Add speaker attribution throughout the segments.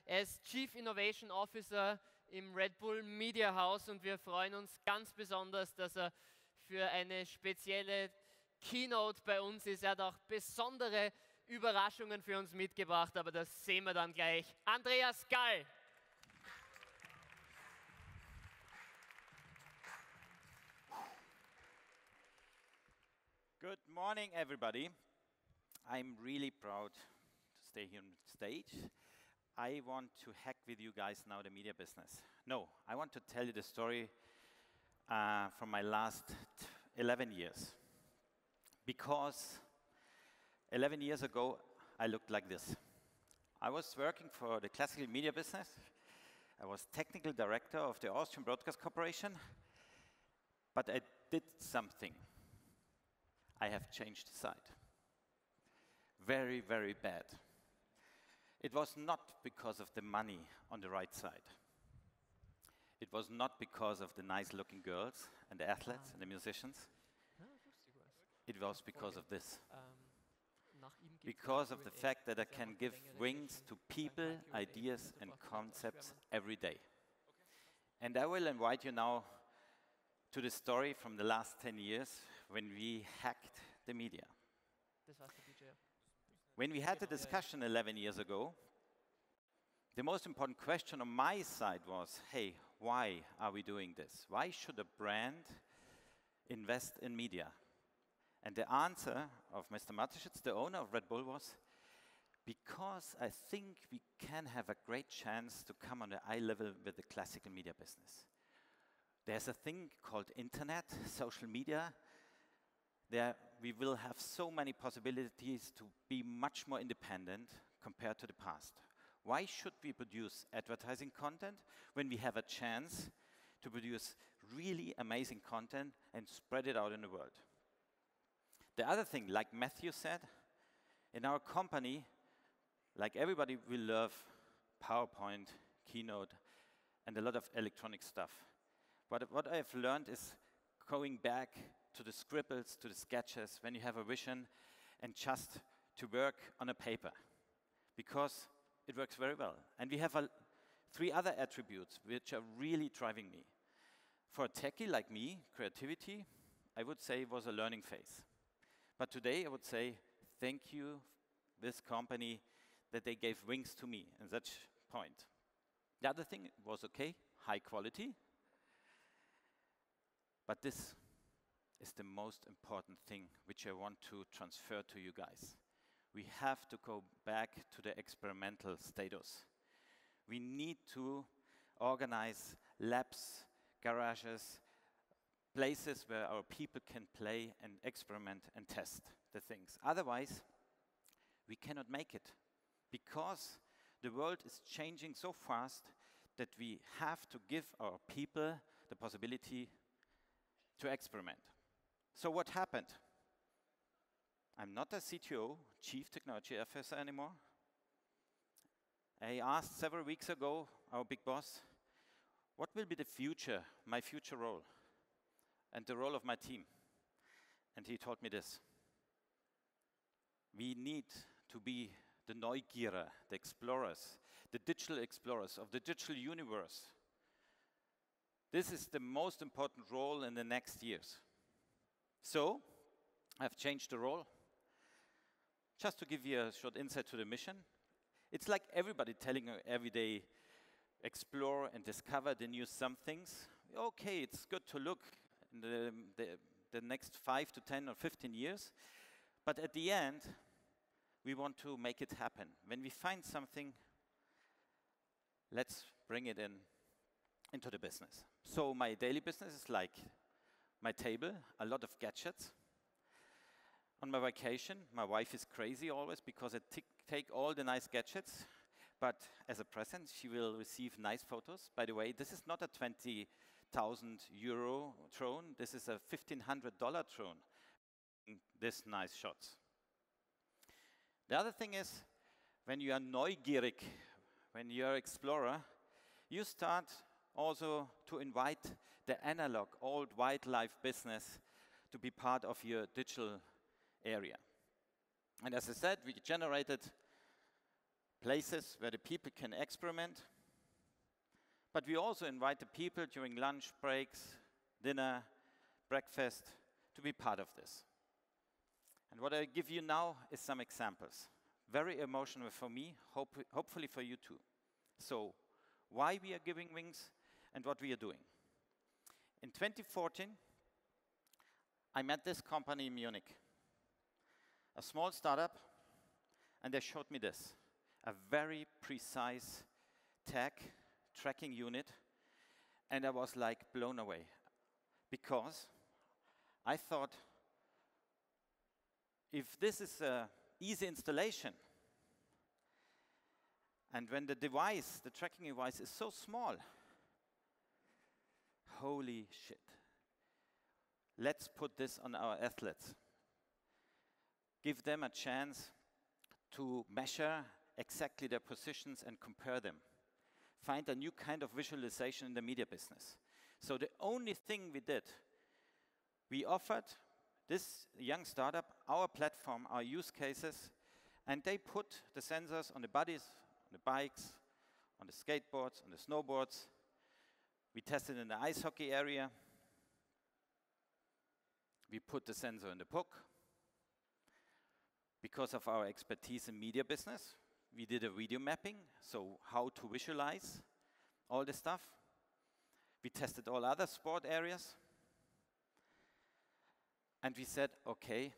Speaker 1: Er ist Chief Innovation Officer im Red Bull Media House und wir freuen uns ganz besonders, dass er für eine spezielle Keynote bei uns ist. Er hat auch besondere Überraschungen für uns mitgebracht, aber das sehen wir dann gleich. Andreas Gall.
Speaker 2: Good morning, everybody. I'm really proud to stay here on stage. I want to hack with you guys now the media business. No, I want to tell you the story from my last 11 years. Because 11 years ago, I looked like this. I was working for the classical media business. I was technical director of the Austrian Broadcast Corporation. But I did something. I have changed side. Very, very bad. It was not because of the money on the right side. It was not because of the nice-looking girls and the athletes and the musicians. It was because of this. Because of the fact that I can give wings to people, ideas, and concepts every day. And I will invite you now to the story from the last 10 years when we hacked the media. When we had the discussion 11 years ago, the most important question on my side was, hey, why are we doing this? Why should a brand invest in media? And the answer of Mr. Mateschitz, the owner of Red Bull, was, because I think we can have a great chance to come on the eye level with the classical media business. There's a thing called internet, social media. There we will have so many possibilities to be much more independent compared to the past. Why should we produce advertising content when we have a chance to produce really amazing content and spread it out in the world? The other thing, like Matthew said, in our company, like everybody, we love PowerPoint, Keynote, and a lot of electronic stuff. But what I've learned is going back to the scribbles, to the sketches, when you have a vision, and just to work on a paper, because it works very well. And we have three other attributes which are really driving me. For a techie like me, creativity, I would say was a learning phase. But today I would say, thank you, this company, that they gave wings to me at that point. The other thing was okay, high quality. But this is the most important thing which I want to transfer to you guys. We have to go back to the experimental status. We need to organize labs, garages, places where our people can play and experiment and test the things. Otherwise, we cannot make it, because the world is changing so fast that we have to give our people the possibility to experiment. So what happened? I'm not a CTO, Chief Technology Officer anymore. I asked several weeks ago our big boss, what will be the future, my future role, and the role of my team? And he told me this. We need to be the Neugierer, the explorers, the digital explorers of the digital universe. This is the most important role in the next years. So, I've changed the role. Just to give you a short insight to the mission, it's like everybody telling you every day, explore and discover the new somethings. Okay, it's good to look in the next 5 to 10 or 15 years, but at the end, we want to make it happen. When we find something, let's bring it into the business. So my daily business is like my table, a lot of gadgets. On my vacation, my wife is crazy always because I take all the nice gadgets, but as a present, she will receive nice photos. By the way, this is not a 20,000 euro drone. This is a $1,500 drone. This nice shots. The other thing is, when you are neugierig, when you are an explorer, you start also to invite the analog, old wildlife business to be part of your digital area. And as I said, we generated places where the people can experiment. But we also invite the people during lunch breaks, dinner, breakfast, to be part of this. And what I give you now is some examples. Very emotional for me, hopefully for you too. So, why we are giving wings and what we are doing. In 2014, I met this company in Munich, a small startup, and they showed me this, a very precise tag tracking unit, and I was like blown away, because I thought, if this is an easy installation, and when the device, the tracking device is so small, holy shit. Let's put this on our athletes. Give them a chance to measure exactly their positions and compare them. Find a new kind of visualization in the media business. So the only thing we did, we offered this young startup our platform, our use cases, and they put the sensors on the bodies, on the bikes, on the skateboards, on the snowboards. We tested in the ice hockey area. We put the sensor in the puck. Because of our expertise in media business, we did a video mapping, so how to visualize all this stuff. We tested all other sport areas. And we said, okay,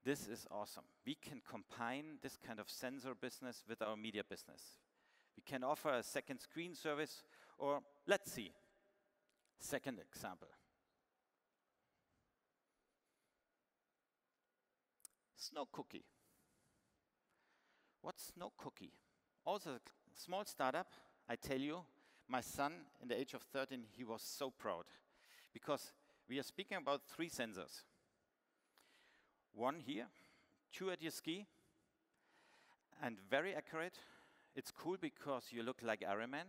Speaker 2: this is awesome. We can combine this kind of sensor business with our media business. We can offer a second screen service, or let's see, second example. Snow cookie. What's Snow cookie? Also a small startup, I tell you, my son, in the age of 13, he was so proud, because we are speaking about 3 sensors. One here, 2 at your ski, and very accurate. It's cool because you look like Iron Man.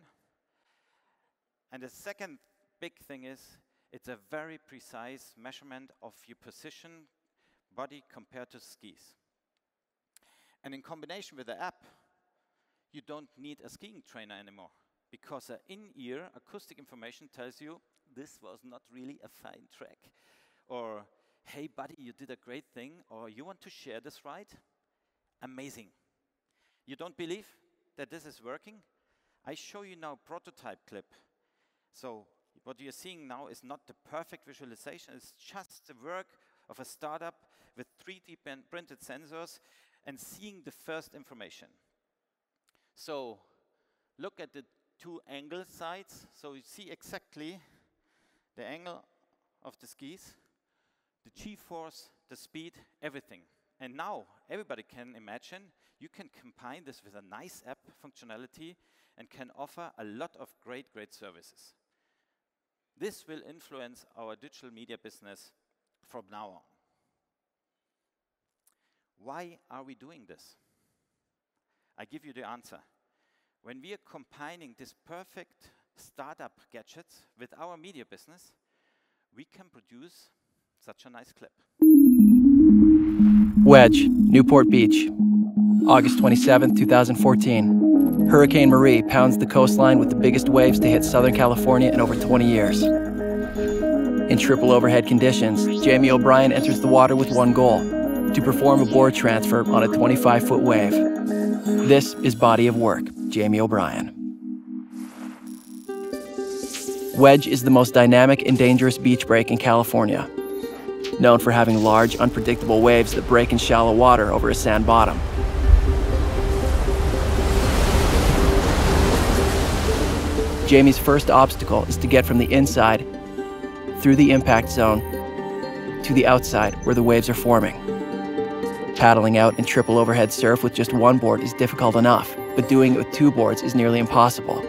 Speaker 2: And the second big thing is, it's a very precise measurement of your position, body compared to skis. And in combination with the app, you don't need a skiing trainer anymore, because the in-ear acoustic information tells you, this was not really a fine track. Or, hey buddy, you did a great thing, or you want to share this ride? Amazing. You don't believe that this is working? I show you now a prototype clip. So what you're seeing now is not the perfect visualization, it's just the work of a startup with 3D printed sensors and seeing the first information. So look at the 2 angle sides. So you see exactly the angle of the skis, the G-force, the speed, everything. And now everybody can imagine you can combine this with a nice app functionality and can offer a lot of great services. This will influence our digital media business from now on. Why are we doing this? I give you the answer. When we are combining this perfect startup gadgets with our media business, we can produce such a nice clip.
Speaker 3: Wedge, Newport Beach, August 27, 2014. Hurricane Marie pounds the coastline with the biggest waves to hit Southern California in over 20 years. In triple overhead conditions, Jamie O'Brien enters the water with one goal: to perform a board transfer on a 25-foot wave. This is body of work, Jamie O'Brien. Wedge is the most dynamic and dangerous beach break in California, known for having large, unpredictable waves that break in shallow water over a sand bottom. Jamie's first obstacle is to get from the inside, through the impact zone, to the outside where the waves are forming. Paddling out in triple overhead surf with just one board is difficult enough, but doing it with 2 boards is nearly impossible.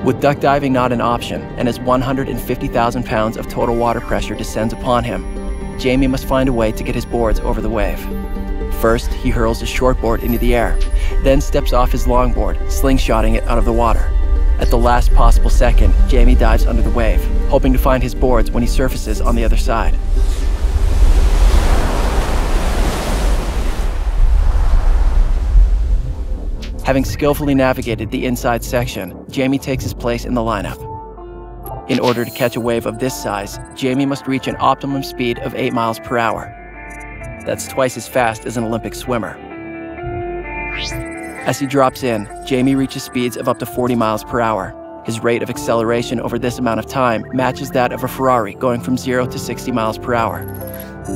Speaker 3: With duck diving not an option, and as 150,000 pounds of total water pressure descends upon him, Jamie must find a way to get his boards over the wave. First, he hurls his shortboard into the air, then steps off his longboard, slingshotting it out of the water. At the last possible second, Jamie dives under the wave, hoping to find his boards when he surfaces on the other side. Having skillfully navigated the inside section, Jamie takes his place in the lineup. In order to catch a wave of this size, Jamie must reach an optimum speed of 8 miles per hour. That's twice as fast as an Olympic swimmer. As he drops in, Jamie reaches speeds of up to 40 miles per hour. His rate of acceleration over this amount of time matches that of a Ferrari going from 0 to 60 miles per hour.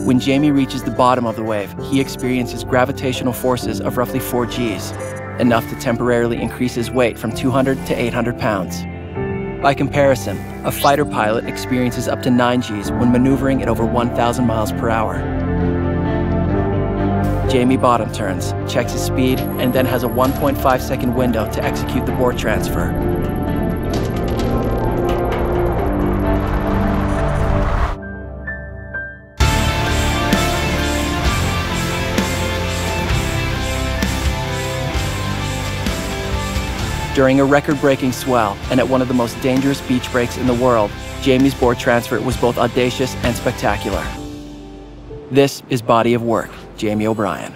Speaker 3: When Jamie reaches the bottom of the wave, he experiences gravitational forces of roughly 4 Gs, enough to temporarily increase his weight from 200 to 800 pounds. By comparison, a fighter pilot experiences up to 9 Gs when maneuvering at over 1,000 miles per hour. Jamie bottom turns, checks his speed, and then has a 1.5-second window to execute the board transfer. During a record-breaking swell and at one of the most dangerous beach breaks in the world, Jamie's board transfer was both audacious and spectacular. This is Body of Work, Jamie O'Brien.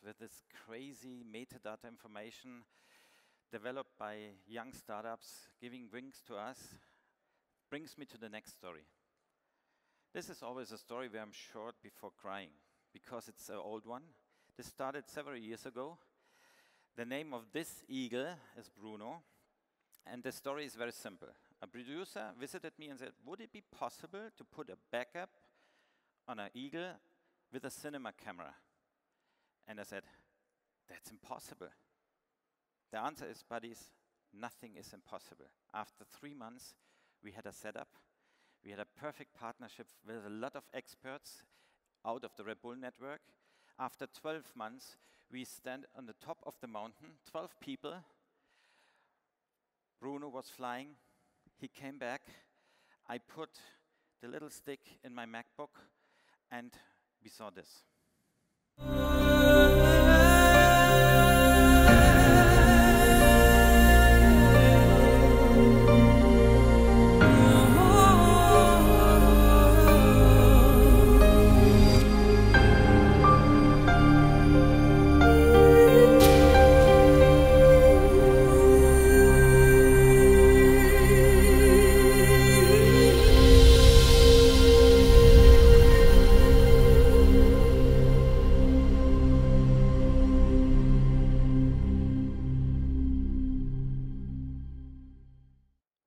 Speaker 2: With this crazy metadata information developed by young startups, giving wings to us, brings me to the next story. This is always a story where I'm short before crying, because it's an old one. This started several years ago. The name of this eagle is Bruno, and the story is very simple. A producer visited me and said, would it be possible to put a backup on an eagle with a cinema camera? And I said, that's impossible. The answer is, buddies, nothing is impossible. After 3 months, we had a setup. We had a perfect partnership with a lot of experts out of the Red Bull network. After 12 months, we stand on the top of the mountain, 12 people. Bruno was flying. He came back. I put the little stick in my MacBook, and we saw this.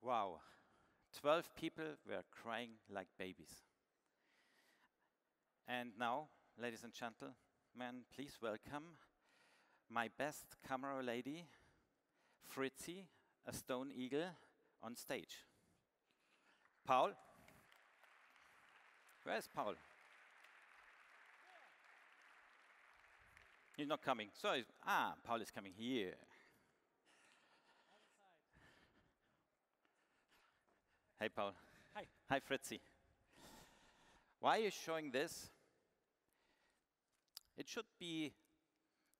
Speaker 2: Wow, 12 people were crying like babies. And now, ladies and gentlemen, please welcome my best camera lady, Fritzi, a stone eagle, on stage. Paul? Where's Paul? He's not coming. So, Paul is coming here. Hey, Paul.
Speaker 4: Hi.
Speaker 2: Hi, Fritzi. Why are you showing this? It should be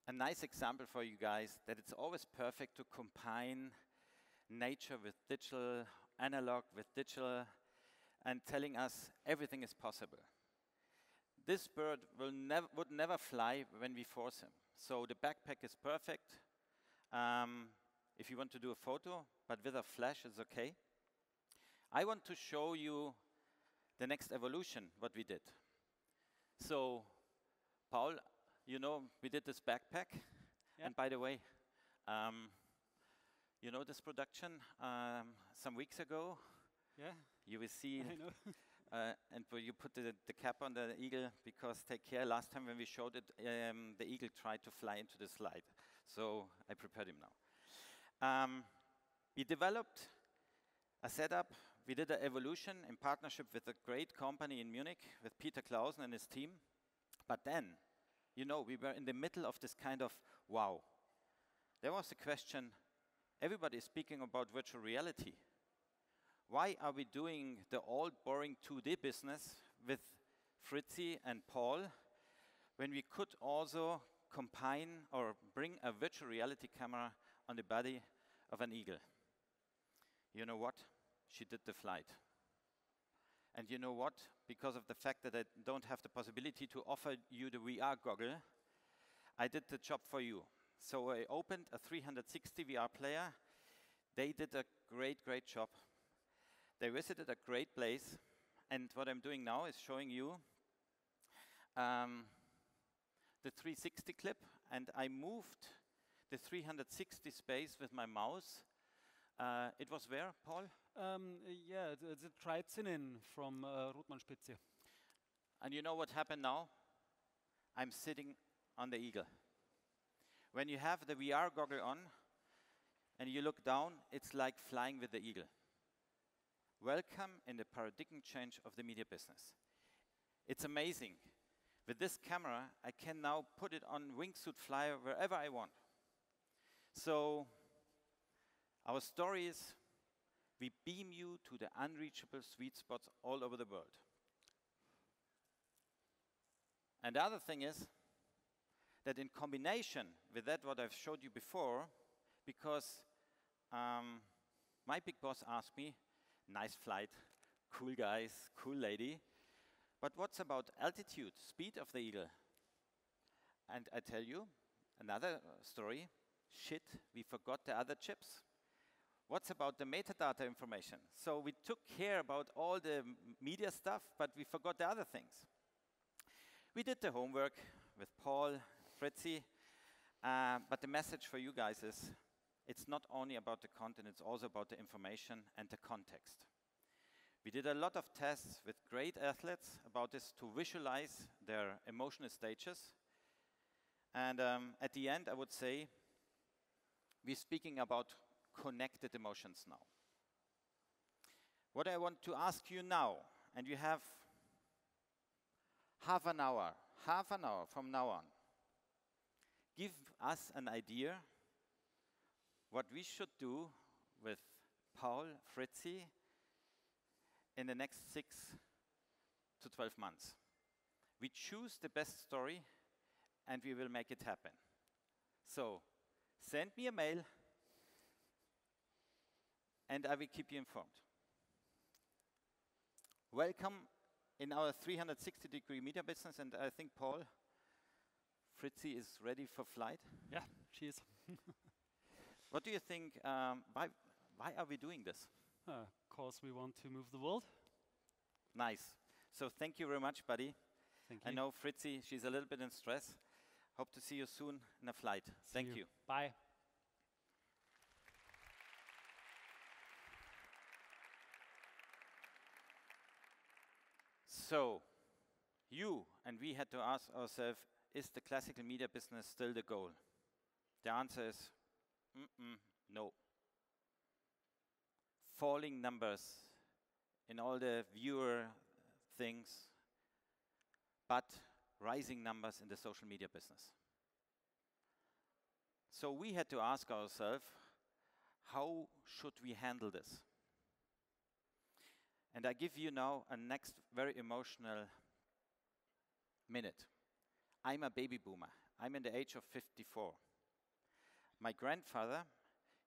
Speaker 2: a nice example for you guys that it's always perfect to combine nature with digital, analog with digital, and telling us everything is possible. This bird would never fly when we force him. So the backpack is perfect. If you want to do a photo, but with a flash, it's okay. I want to show you the next evolution, what we did. So, Paul, you know, we did this backpack. Yeah. And by the way, you know this production some weeks ago?
Speaker 4: Yeah.
Speaker 2: You will see.
Speaker 4: I know.
Speaker 2: And you put the cap on the eagle because take care. Last time when we showed it, the eagle tried to fly into the slide. So I prepared him now. We developed a setup. We did an evolution in partnership with a great company in Munich with Peter Clausen and his team. But then, you know, we were in the middle of this kind of wow. There was the question, everybody is speaking about virtual reality. Why are we doing the old boring 2D business with Fritzi and Paul when we could also combine or bring a virtual reality camera on the body of an eagle. You know what? She did the flight. And you know what? Because of the fact that I don't have the possibility to offer you the VR goggle, I did the job for you. So I opened a 360 VR player. They did a great, great job. They visited a great place. And what I'm doing now is showing you the 360 clip. And I moved the 360 space with my mouse. It was where, Paul?
Speaker 4: Yeah, the Treibzinnen from Rotmannspitze.
Speaker 2: And you know what happened now? I'm sitting on the eagle. When you have the VR goggle on and you look down, it's like flying with the eagle. Welcome in the paradigm change of the media business. It's amazing. With this camera, I can now put it on wingsuit flyer wherever I want. So our story is we beam you to the unreachable sweet spots all over the world. And the other thing is that in combination with that, what I've showed you before, because my big boss asked me, nice flight, cool guys, cool lady, but what's about altitude, speed of the eagle? And I tell you another story, shit, we forgot the other chips. What's about the metadata information? So we took care about all the media stuff, but we forgot the other things. We did the homework with Paul, Fritzi, but the message for you guys is, it's not only about the content, it's also about the information and the context. We did a lot of tests with great athletes about this to visualize their emotional stages. And at the end, I would say, we're speaking about connected emotions now. What I want to ask you now, and you have half an hour from now on, give us an idea what we should do with Paul, Fritzi, in the next 6 to 12 months. We choose the best story and we will make it happen. So send me a mail and I will keep you informed. Welcome in our 360-degree media business, and I think Paul, Fritzi is ready for flight.
Speaker 4: Yeah, she is.
Speaker 2: What do you think, why are we doing this?
Speaker 4: Because we want to move the world.
Speaker 2: Nice. So thank you very much, buddy.
Speaker 4: Thank you.
Speaker 2: I know Fritzi, she's a little bit in stress. Hope to see you soon in a flight. Thank you.
Speaker 4: Bye.
Speaker 2: So, you and we had to ask ourselves, is the classical media business still the goal? The answer is, no. Falling numbers in all the viewer things, but rising numbers in the social media business. So we had to ask ourselves, how should we handle this? And I give you now a next very emotional minute. I'm a baby boomer. I'm in the age of 54. My grandfather,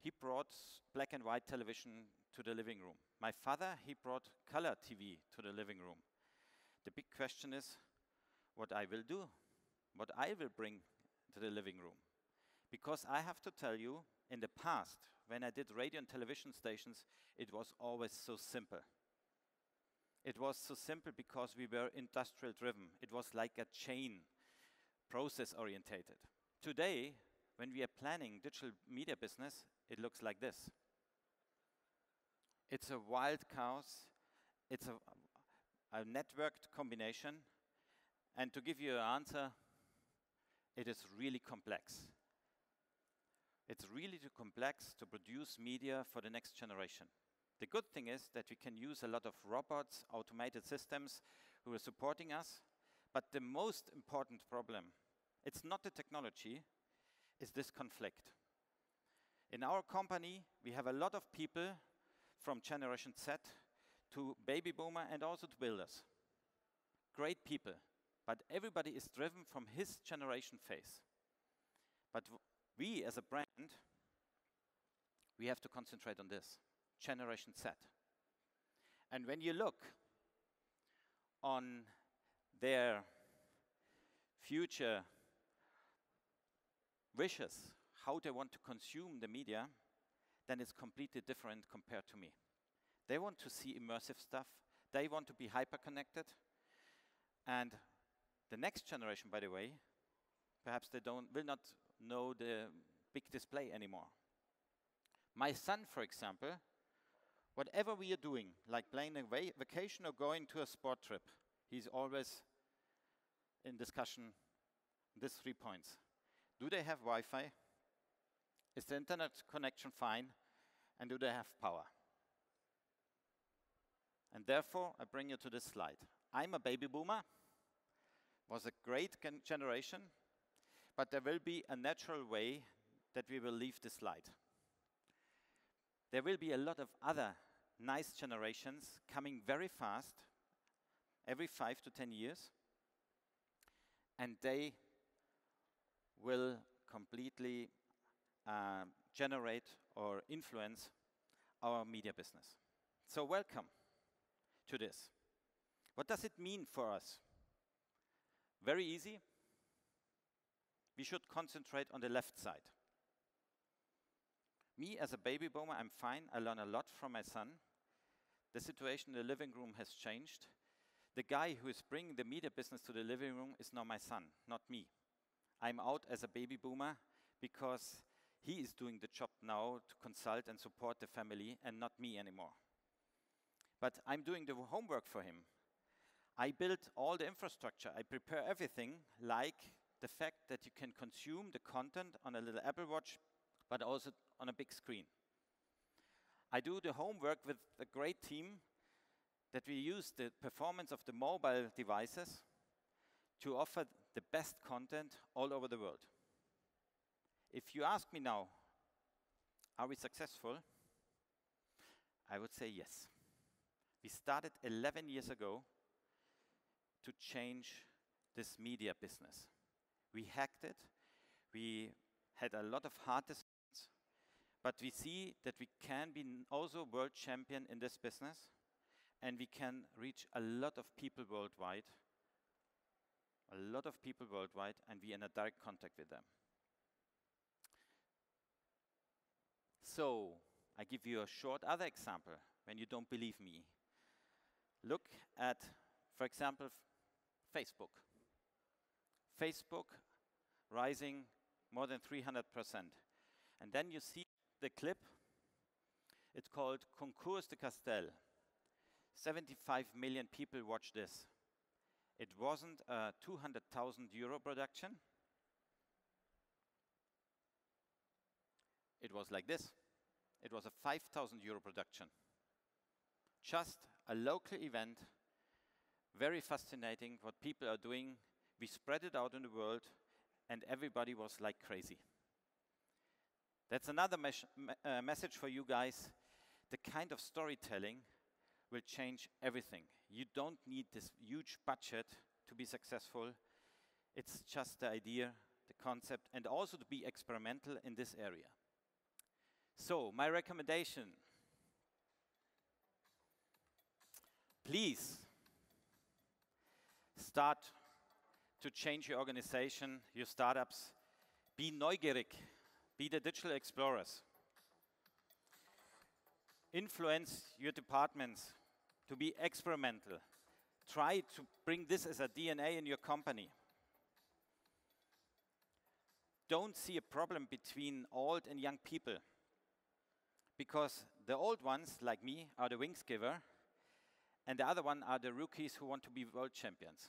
Speaker 2: he brought black and white television to the living room. My father, he brought color TV to the living room. The big question is what I will do, what I will bring to the living room. Because I have to tell you, in the past, when I did radio and television stations, it was always so simple. It was so simple because we were industrial driven. It was like a chain, process orientated. Today, when we are planning digital media business, it looks like this. It's a wild chaos. It's a networked combination. And to give you an answer, it is really complex. It's really too complex to produce media for the next generation. The good thing is that we can use a lot of robots, automated systems who are supporting us. But the most important problem, it's not the technology, it's this conflict. In our company, we have a lot of people from Generation Z to baby boomer and also to builders. great people, but everybody is driven from his generation phase. But we as a brand, we have to concentrate on this, Generation Z. And when you look on their future wishes, how they want to consume the media, then it's completely different compared to me. They want to see immersive stuff. They want to be hyper-connected. And the next generation, by the way, perhaps they will not know the big display anymore. My son, for example, whatever we are doing, like playing a vacation or going to a sport trip, he's always in discussion these 3 points. Do they have Wi-Fi? Is the internet connection fine? And do they have power? And therefore, I bring you to this slide. I'm a baby boomer. Was a great generation, but there will be a natural way that we will leave this slide. There will be a lot of other nice generations coming very fast, every 5 to 10 years, and they will completely generate or influence our media business. So welcome to this. What does it mean for us? Very easy. We should concentrate on the left side. Me as a baby boomer, I'm fine. I learn a lot from my son. The situation in the living room has changed. The guy who is bringing the media business to the living room is now my son, not me. I'm out as a baby boomer because he is doing the job now to consult and support the family and not me anymore. But I'm doing the homework for him. I build all the infrastructure. I prepare everything, like the fact that you can consume the content on a little Apple Watch, but also on a big screen. I do the homework with a great team that we use the performance of the mobile devices to offer the best content all over the world. If you ask me now, are we successful? I would say yes. We started 11 years ago to change this media business. We hacked it. We had a lot of hard decisions, but we see that we can be also world champion in this business, and we can reach a lot of people worldwide, and we are in a direct contact with them. So, I give you a short other example when you don't believe me. Look at, for example, Facebook. Facebook rising more than 300%. And then you see the clip. It's called Concours de Castel. 75 million people watch this. It wasn't a 200,000 euro production. It was like this. It was a 5,000 euro production. Just a local event, very fascinating what people are doing. We spread it out in the world, and everybody was like crazy. That's another message for you guys. The kind of storytelling will change everything. You don't need this huge budget to be successful. It's just the idea, the concept, and also to be experimental in this area. So, my recommendation, please start to change your organization, your startups. Be neugierig, be the digital explorers. Influence your departments to be experimental. Try to bring this as a DNA in your company. Don't see a problem between old and young people, because the old ones, like me, are the wings giver, and the other one are the rookies who want to be world champions.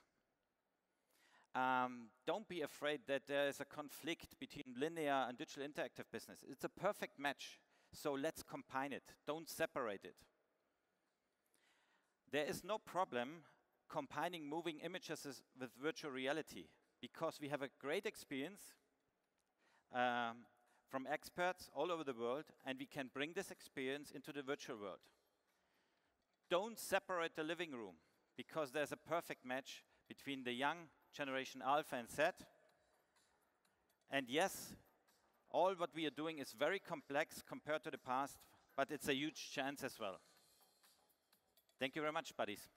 Speaker 2: Don't be afraid that there is a conflict between linear and digital interactive business. It's a perfect match, so let's combine it. Don't separate it. There is no problem combining moving images with virtual reality, because we have a great experience from experts all over the world, and we can bring this experience into the virtual world. Don't separate the living room, because there's a perfect match between the young generation Alpha and Z. And yes, all what we are doing is very complex compared to the past, but it's a huge chance as well. Thank you very much, buddies.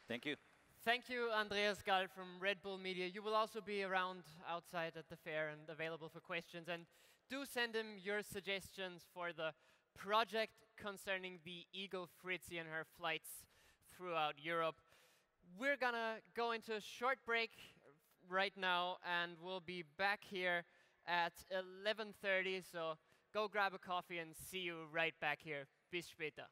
Speaker 2: Thank you.
Speaker 1: Thank you, Andreas Gall from Red Bull Media. You will also be around outside at the fair and available for questions. And do send him your suggestions for the project concerning the Eagle Fritzi and her flights throughout Europe. We're gonna go into a short break right now, and we'll be back here at 11:30. So go grab a coffee and see you right back here. Bis später.